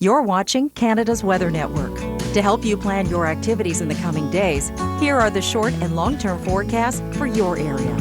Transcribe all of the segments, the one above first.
You're watching Canada's Weather Network. To help you plan your activities in the coming days, here are the short and long-term forecasts for your area.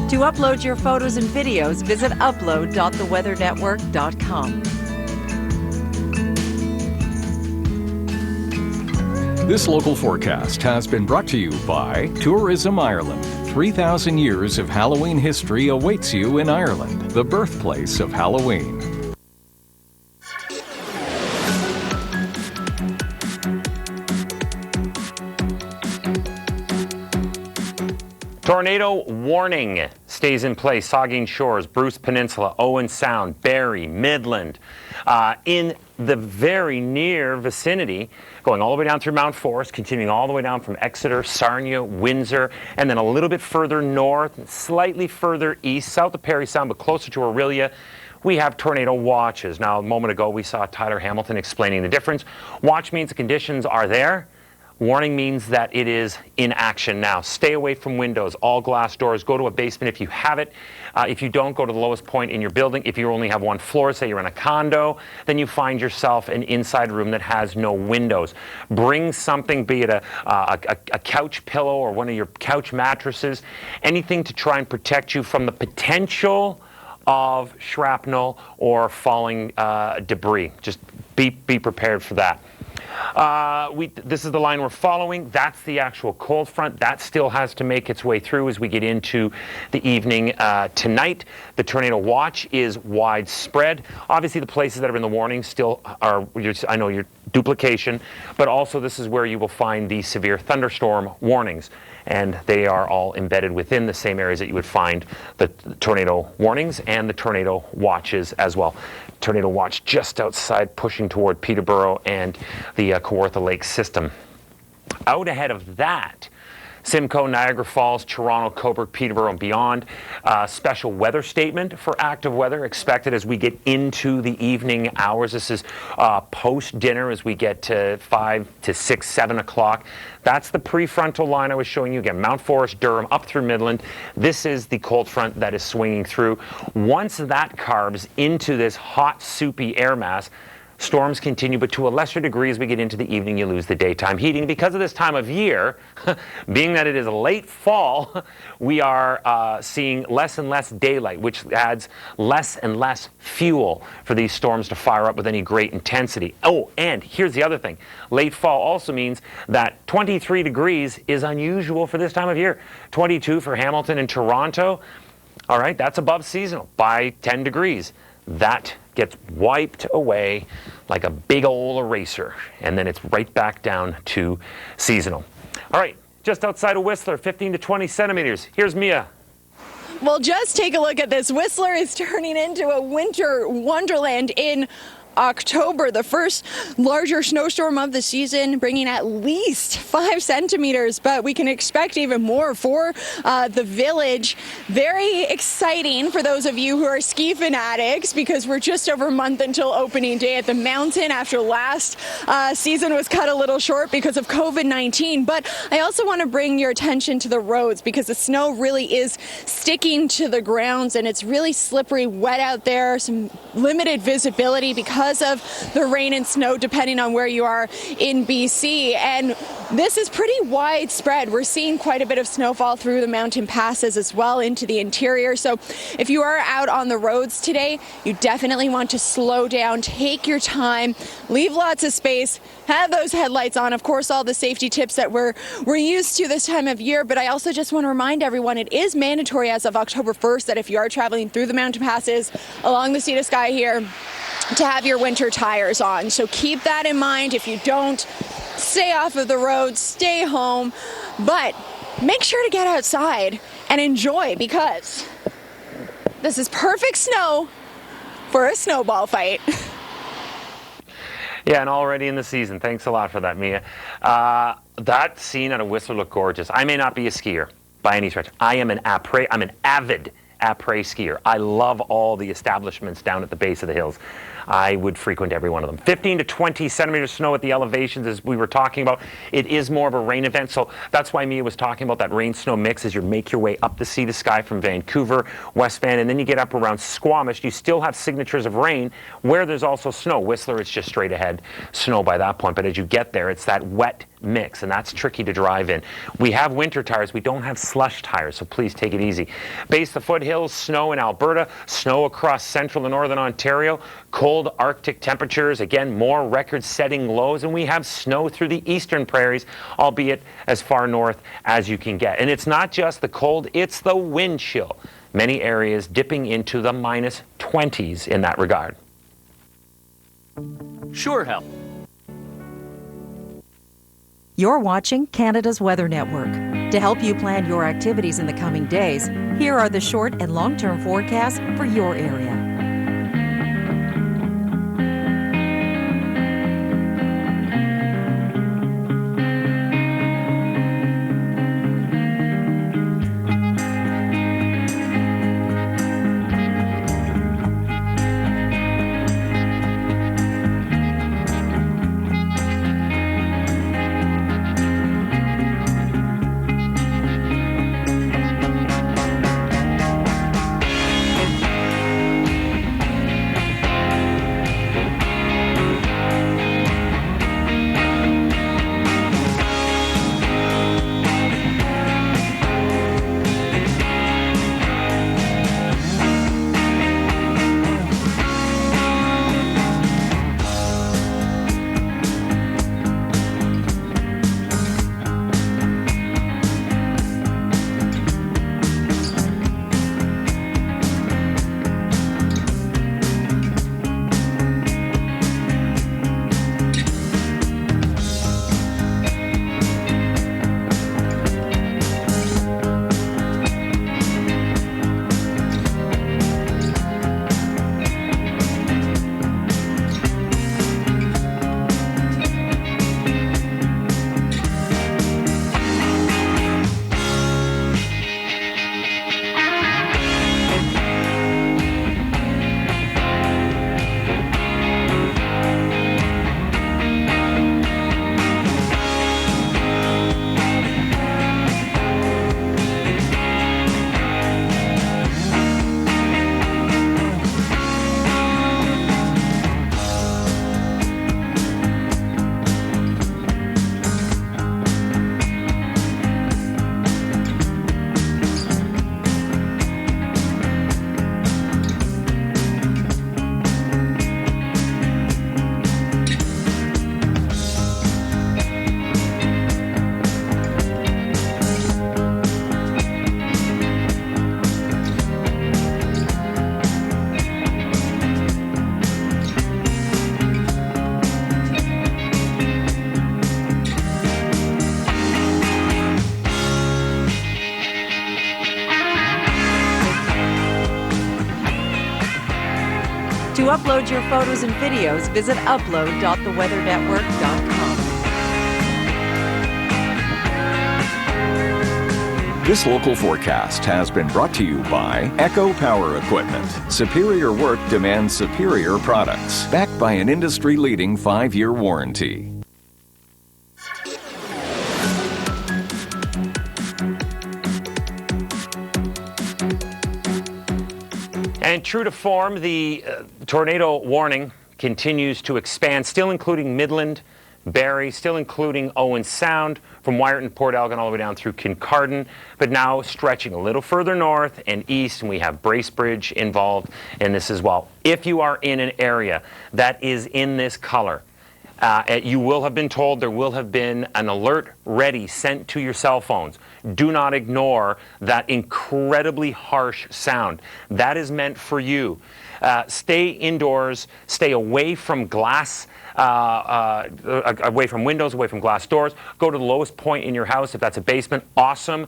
To upload your photos and videos, visit upload.theweathernetwork.com. This local forecast has been brought to you by Tourism Ireland. 3,000 years of Halloween history awaits you in Ireland, the birthplace of Halloween. Tornado warning stays in place. Saugeen Shores, Bruce Peninsula, Owen Sound, Barrie, Midland. In the very near vicinity, going all the way down through Mount Forest, continuing all the way down from Exeter, Sarnia, Windsor, and then a little bit further north, slightly further east, south of Parry Sound, but closer to Orillia, we have tornado watches. Now, a moment ago, we saw Tyler Hamilton explaining the difference. Watch means the conditions are there. Warning means that it is in action now. Stay away from windows, all glass doors. Go to a basement if you have it. If you don't, go to the lowest point in your building. If you only have one floor, say you're in a condo, then you find yourself an inside room that has no windows. Bring something, be it a couch pillow or one of your couch mattresses, anything to try and protect you from the potential of shrapnel or falling debris. Just be prepared for that. This is the line we're following. That's the actual cold front. That still has to make its way through as we get into the evening tonight. The tornado watch is widespread. Obviously, the places that are in the warning still are, I know, your duplication, but also this is where you will find the severe thunderstorm warnings. And they are all embedded within the same areas that you would find the tornado warnings and the tornado watches as well. Tornado watch just outside, pushing toward Peterborough and the Kawartha Lake system. Out ahead of that, Simcoe, Niagara Falls, Toronto, Cobourg, Peterborough, and beyond. Special weather statement for active weather expected as we get into the evening hours. This is post-dinner as we get to 5 to 6, 7 o'clock. That's the prefrontal line I was showing you again. Mount Forest, Durham, up through Midland. This is the cold front that is swinging through. Once that carves into this hot, soupy air mass, Storms continue, but to a lesser degree as we get into the evening, you lose the daytime heating. Because of this time of year, being that it is late fall, we are seeing less and less daylight, which adds less and less fuel for these storms to fire up with any great intensity. Oh, and here's the other thing. Late fall also means that 23 degrees is unusual for this time of year. 22 for Hamilton and Toronto. All right, that's above seasonal by 10 degrees. That gets wiped away like a big old eraser, and then it's right back down to seasonal. All right, just outside of Whistler, 15 to 20 centimeters. Here's Mia. Well, just take a look at this. Whistler is turning into a winter wonderland in October, the first larger snowstorm of the season, bringing at least 5 centimeters, but we can expect even more for the village. Very exciting for those of you who are ski fanatics, because we're just over a month until opening day at the mountain after last season was cut a little short because of COVID-19. But I also want to bring your attention to the roads, because the snow really is sticking to the grounds and it's really slippery, wet out there, some limited visibility because of the rain and snow, depending on where you are in BC. And this is pretty widespread. We're seeing quite a bit of snowfall through the mountain passes as well into the interior. So if you are out on the roads today, you definitely want to slow down, take your time, leave lots of space, have those headlights on. Of course, all the safety tips that we're used to this time of year. But I also just want to remind everyone, it is mandatory as of October 1st that if you are traveling through the mountain passes along the Sea to Sky here, to have your winter tires on. So keep that in mind. If you don't, stay off of the road, stay home, but make sure to get outside and enjoy, because this is perfect snow for a snowball fight. Yeah, and already in the season. Thanks a lot for that, Mia. That scene out of Whistler looked gorgeous. I may not be a skier by any stretch. I'm an avid après skier. I love all the establishments down at the base of the hills. I would frequent every one of them. 15 to 20 centimeters of snow at the elevations, as we were talking about. It is more of a rain event, so that's why Mia was talking about that rain-snow mix as you make your way up the Sea to Sky from Vancouver, West Van, and then you get up around Squamish. You still have signatures of rain where there's also snow. Whistler, it's just straight ahead snow by that point, but as you get there, it's that wet mix, and that's tricky to drive in. We have winter tires. We don't have slush tires, so please take it easy. Base the foothills, snow in Alberta, snow across central and northern Ontario, cold Arctic temperatures, again, more record-setting lows, and we have snow through the eastern prairies, albeit as far north as you can get. And it's not just the cold, it's the wind chill. Many areas dipping into the minus 20s in that regard. Sure help. You're watching Canada's Weather Network. To help you plan your activities in the coming days, here are the short and long-term forecasts for your area. upload your photos and videos, visit upload.theweathernetwork.com. This local forecast has been brought to you by Echo Power Equipment. Superior work demands superior products, backed by an industry-leading 5-year warranty. And true to form, the tornado warning continues to expand, still including Midland, Barrie, still including Owen Sound, from Wyerton, Port Elgin, all the way down through Kincardine, but now stretching a little further north and east, and we have Bracebridge involved in this as well. If you are in an area that is in this color, you will have been told there will have been an alert ready sent to your cell phones. Do not ignore that incredibly harsh sound. That is meant for you. Stay indoors, stay away from glass, away from windows, away from glass doors. Go to the lowest point in your house. If that's a basement, awesome.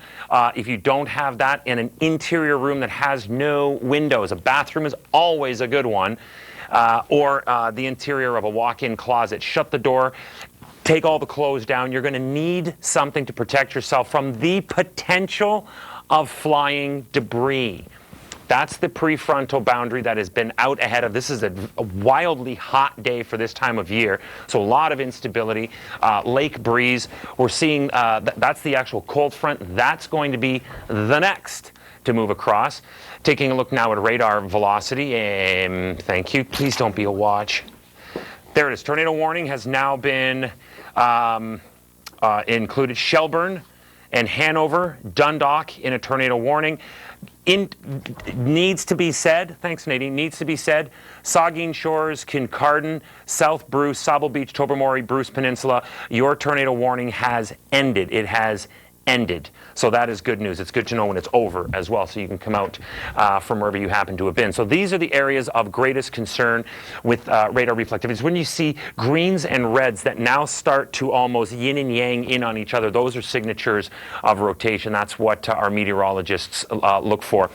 If you don't have that, in an interior room that has no windows, a bathroom is always a good one, or the interior of a walk-in closet. Shut the door. Take all the clothes down. You're going to need something to protect yourself from the potential of flying debris. That's the prefrontal boundary that has been out ahead of. This is a wildly hot day for this time of year, so a lot of instability, lake breeze. We're seeing that's the actual cold front. That's going to be the next to move across. Taking a look now at radar velocity. Thank you. Please don't be a watch. There it is. Tornado warning has now been included. Shelburne and Hanover, Dundalk in a tornado warning. Needs to be said, thanks Nadine, needs to be said, Saugeen Shores, Kincardine, South Bruce, Sauble Beach, Tobermory, Bruce Peninsula, your tornado warning has ended. It has ended. So that is good news. It's good to know when it's over as well, so you can come out from wherever you happen to have been. So these are the areas of greatest concern with radar reflectivity. When you see greens and reds that now start to almost yin and yang in on each other, those are signatures of rotation. That's what our meteorologists look for.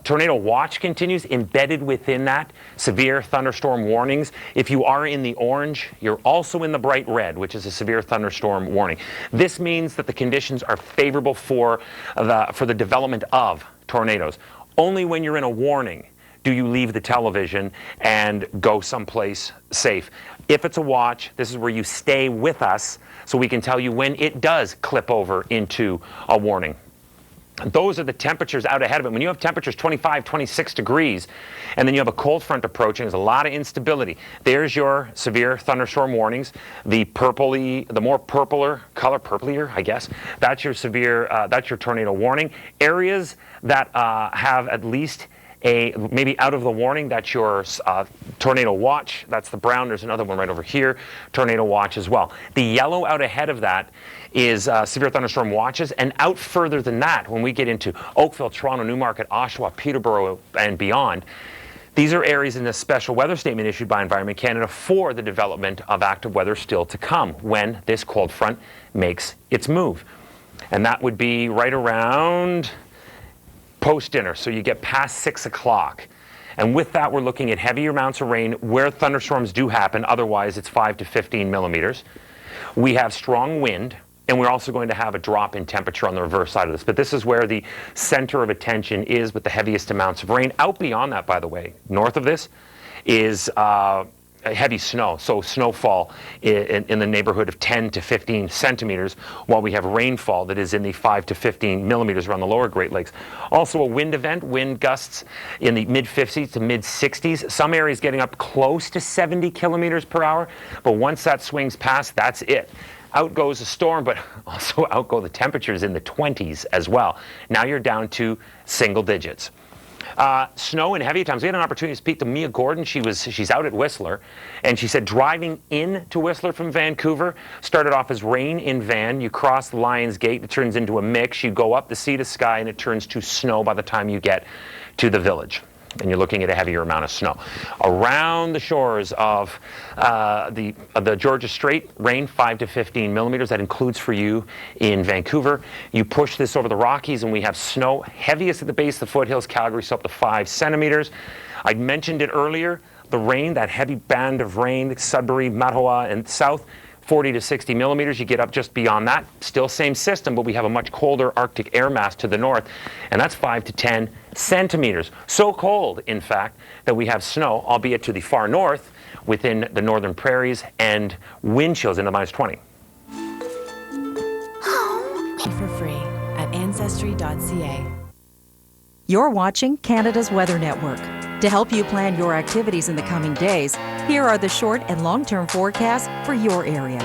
Tornado watch continues. Embedded within that, severe thunderstorm warnings. If you are in the orange, you're also in the bright red, which is a severe thunderstorm warning. This means that the conditions are favorable for the development of tornadoes. Only when you're in a warning do you leave the television and go someplace safe. If it's a watch, this is where you stay with us so we can tell you when it does clip over into a warning. Those are the temperatures out ahead of it. When you have temperatures 25, 26 degrees, and then you have a cold front approaching, there's a lot of instability. There's your severe thunderstorm warnings. The more purplier color, I guess, that's your severe, that's your tornado warning. Areas that have at least maybe out of the warning, that's your tornado watch. That's the brown. There's another one right over here, tornado watch as well. The yellow out ahead of that is severe thunderstorm watches, and out further than that, when we get into Oakville, Toronto, Newmarket, Oshawa, Peterborough, and beyond, these are areas in the special weather statement issued by Environment Canada for the development of active weather still to come when this cold front makes its move. And that would be right around post-dinner, so you get past 6 o'clock. And with that, we're looking at heavier amounts of rain where thunderstorms do happen. Otherwise, it's 5 to 15 millimeters. We have strong wind, and we're also going to have a drop in temperature on the reverse side of this. But this is where the center of attention is with the heaviest amounts of rain. Out beyond that, by the way, north of this is heavy snow, so snowfall in the neighborhood of 10 to 15 centimeters, while we have rainfall that is in the 5 to 15 millimeters around the lower Great Lakes. Also a wind event, wind gusts in the mid-50s to mid-60s. Some areas getting up close to 70 kilometers per hour, but once that swings past, that's it. Out goes a storm, but also out go the temperatures in the 20s as well. Now you're down to single digits. Snow and heavy times. We had an opportunity to speak to Mia Gordon. She's out at Whistler, and she said driving into Whistler from Vancouver started off as rain in van. You cross the Lions Gate, it turns into a mix. You go up the sea to sky, and it turns to snow by the time you get to the village. And you're looking at a heavier amount of snow. Around the shores of the Georgia Strait, rain 5 to 15 millimeters. That includes for you in Vancouver. You push this over the Rockies, and we have snow heaviest at the base of the foothills, Calgary, so up to 5 centimeters. I mentioned it earlier, the rain, that heavy band of rain, Sudbury, Mattawa, and south, 40 to 60 millimeters. You get up just beyond that, still same system, but we have a much colder Arctic air mass to the north, and that's 5 to 10 centimeters. So cold, in fact, that we have snow, albeit to the far north, within the northern prairies, and wind chills into minus 20. For free at ancestry.ca. You're watching Canada's Weather Network. To help you plan your activities in the coming days, here are the short and long-term forecasts for your area.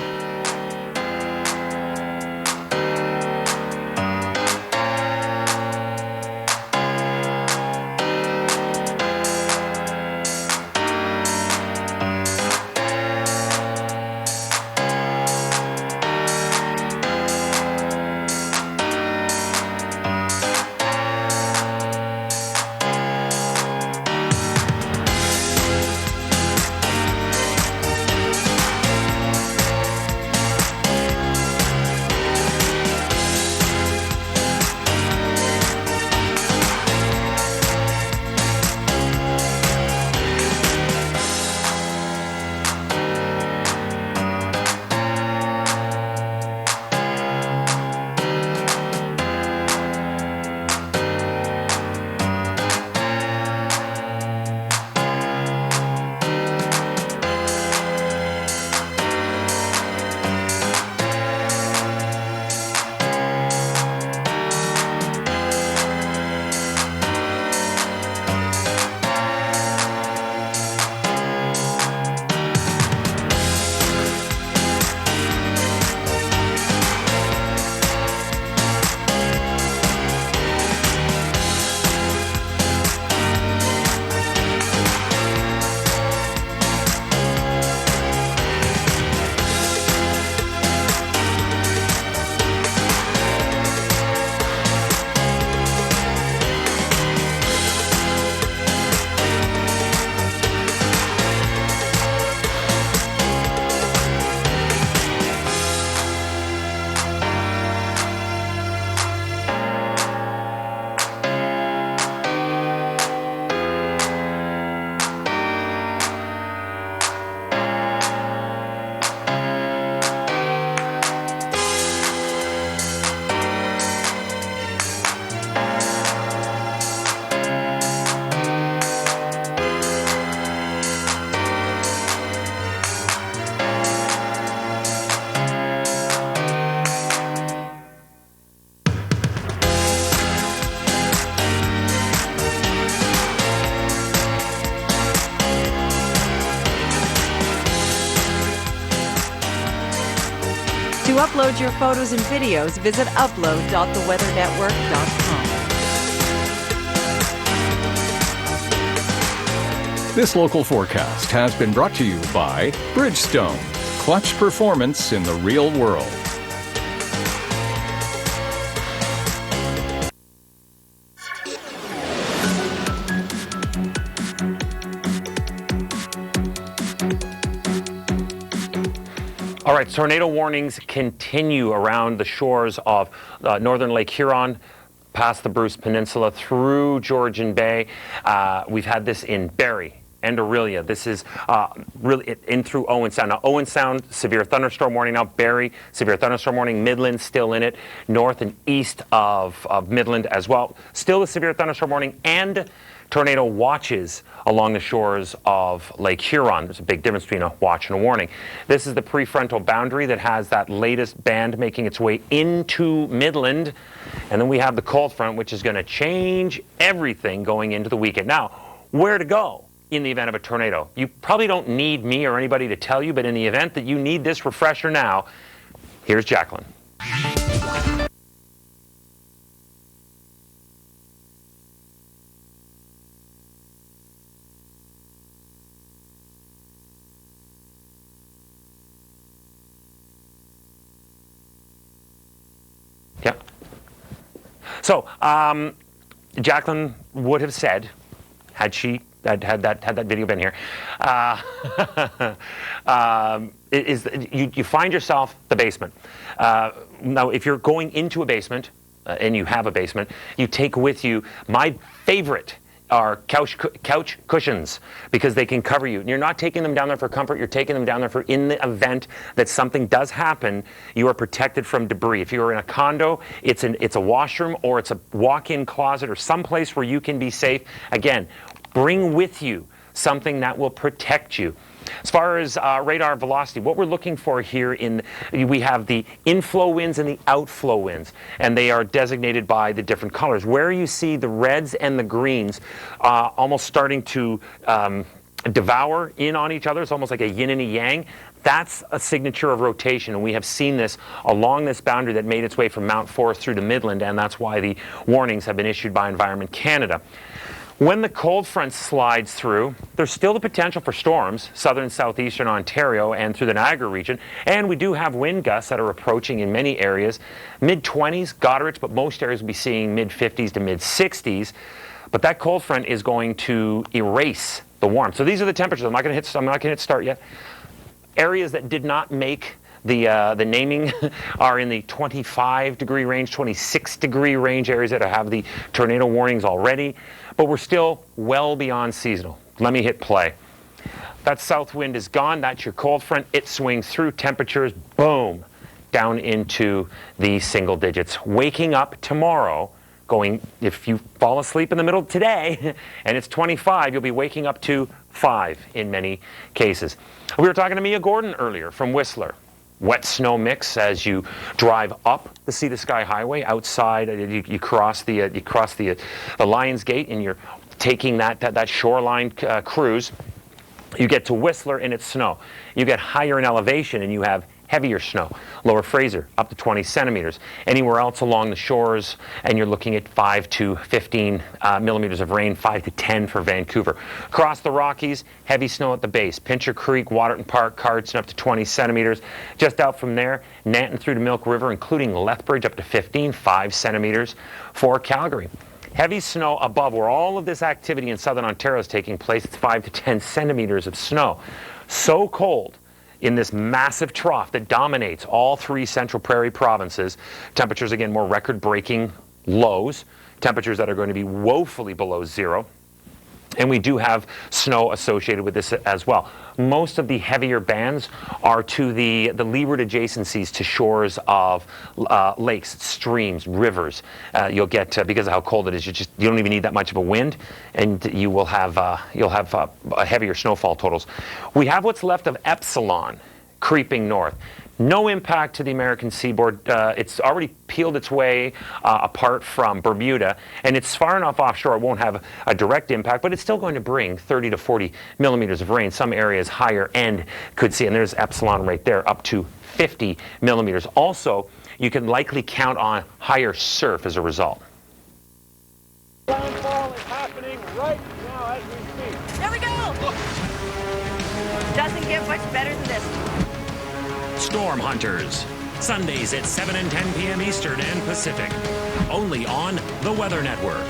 To upload your photos and videos, visit upload.theweathernetwork.com. This local forecast has been brought to you by Bridgestone, clutch performance in the real world. All right, tornado warnings continue around the shores of northern Lake Huron, past the Bruce Peninsula, through Georgian Bay. We've had this in Barrie and Orillia. This is really in through Owen Sound. Now, Owen Sound, severe thunderstorm warning now. Barrie, severe thunderstorm warning. Midland, still in it. North and east of Midland as well. Still a severe thunderstorm warning and tornado watches along the shores of Lake Huron. There's a big difference between a watch and a warning. This is the prefrontal boundary that has that latest band making its way into Midland. And then we have the cold front, which is going to change everything going into the weekend. Now, where to go in the event of a tornado? You probably don't need me or anybody to tell you, but in the event that you need this refresher now, here's Jacqueline. Yeah. So, Jacqueline would have said, had she had that video been here, you find yourself the basement. Now, if you're going into a basement, and you have a basement, you take with you my favorite are couch cushions because they can cover you. And you're not taking them down there for comfort. You're taking them down there for in the event that something does happen, you are protected from debris. If you're in a condo, it's a washroom or it's a walk-in closet or someplace where you can be safe. Again, bring with you something that will protect you. As far as radar velocity, what we're looking for here we have the inflow winds and the outflow winds, and they are designated by the different colors. Where you see the reds and the greens almost starting to devour in on each other, it's almost like a yin and a yang. That's a signature of rotation, and we have seen this along this boundary that made its way from Mount Forest through to Midland, and that's why the warnings have been issued by Environment Canada. When the cold front slides through, there's still the potential for storms, southern and southeastern Ontario and through the Niagara region, and we do have wind gusts that are approaching in many areas. Mid-20s, Goderich, but most areas will be seeing mid-50s to mid-60s. But that cold front is going to erase the warmth. So these are the temperatures. I'm not going to hit start yet. Areas that did not make the naming are in the 25-degree range, 26-degree range, areas that have the tornado warnings already. But we're still well beyond seasonal. Let me hit play. That south wind is gone. That's your cold front. It swings through. Temperatures, boom, down into the single digits. Waking up tomorrow, if you fall asleep in the middle of today and it's 25, you'll be waking up to 5 in many cases. We were talking to Mia Gordon earlier from Whistler. Wet snow mix as you drive up the Sea to Sky Highway. Outside, you cross the Lions Gate, and you're taking that shoreline cruise. You get to Whistler, and it's snow. You get higher in elevation, and you have heavier snow. Lower Fraser, up to 20 centimeters. Anywhere else along the shores, and you're looking at 5 to 15 millimeters of rain, 5 to 10 for Vancouver. Across the Rockies, heavy snow at the base. Pincher Creek, Waterton Park, Cardston, up to 20 centimeters. Just out from there, Nanton through to Milk River, including Lethbridge, up to 15, 5 centimeters for Calgary. Heavy snow above where all of this activity in southern Ontario is taking place. It's 5 to 10 centimeters of snow. So cold in this massive trough that dominates all 3 Central Prairie provinces. Temperatures, again, more record-breaking lows. Temperatures that are going to be woefully below zero. And we do have snow associated with this as well. Most of the heavier bands are to the leeward adjacencies to shores of lakes, streams, rivers. You'll get, because of how cold it is, you don't even need that much of a wind, and you'll have heavier snowfall totals. We have what's left of Epsilon creeping north. No impact to the American seaboard. It's already peeled its way apart from Bermuda, and it's far enough offshore it won't have a direct impact, but it's still going to bring 30 to 40 millimeters of rain. Some areas higher end could see, and there's Epsilon right there, up to 50 millimeters. Also, you can likely count on higher surf as a result. Landfall is happening right now as we speak. There we go! Doesn't get much better than this. Storm Hunters, Sundays at 7 and 10 p.m. Eastern and Pacific, only on the Weather Network.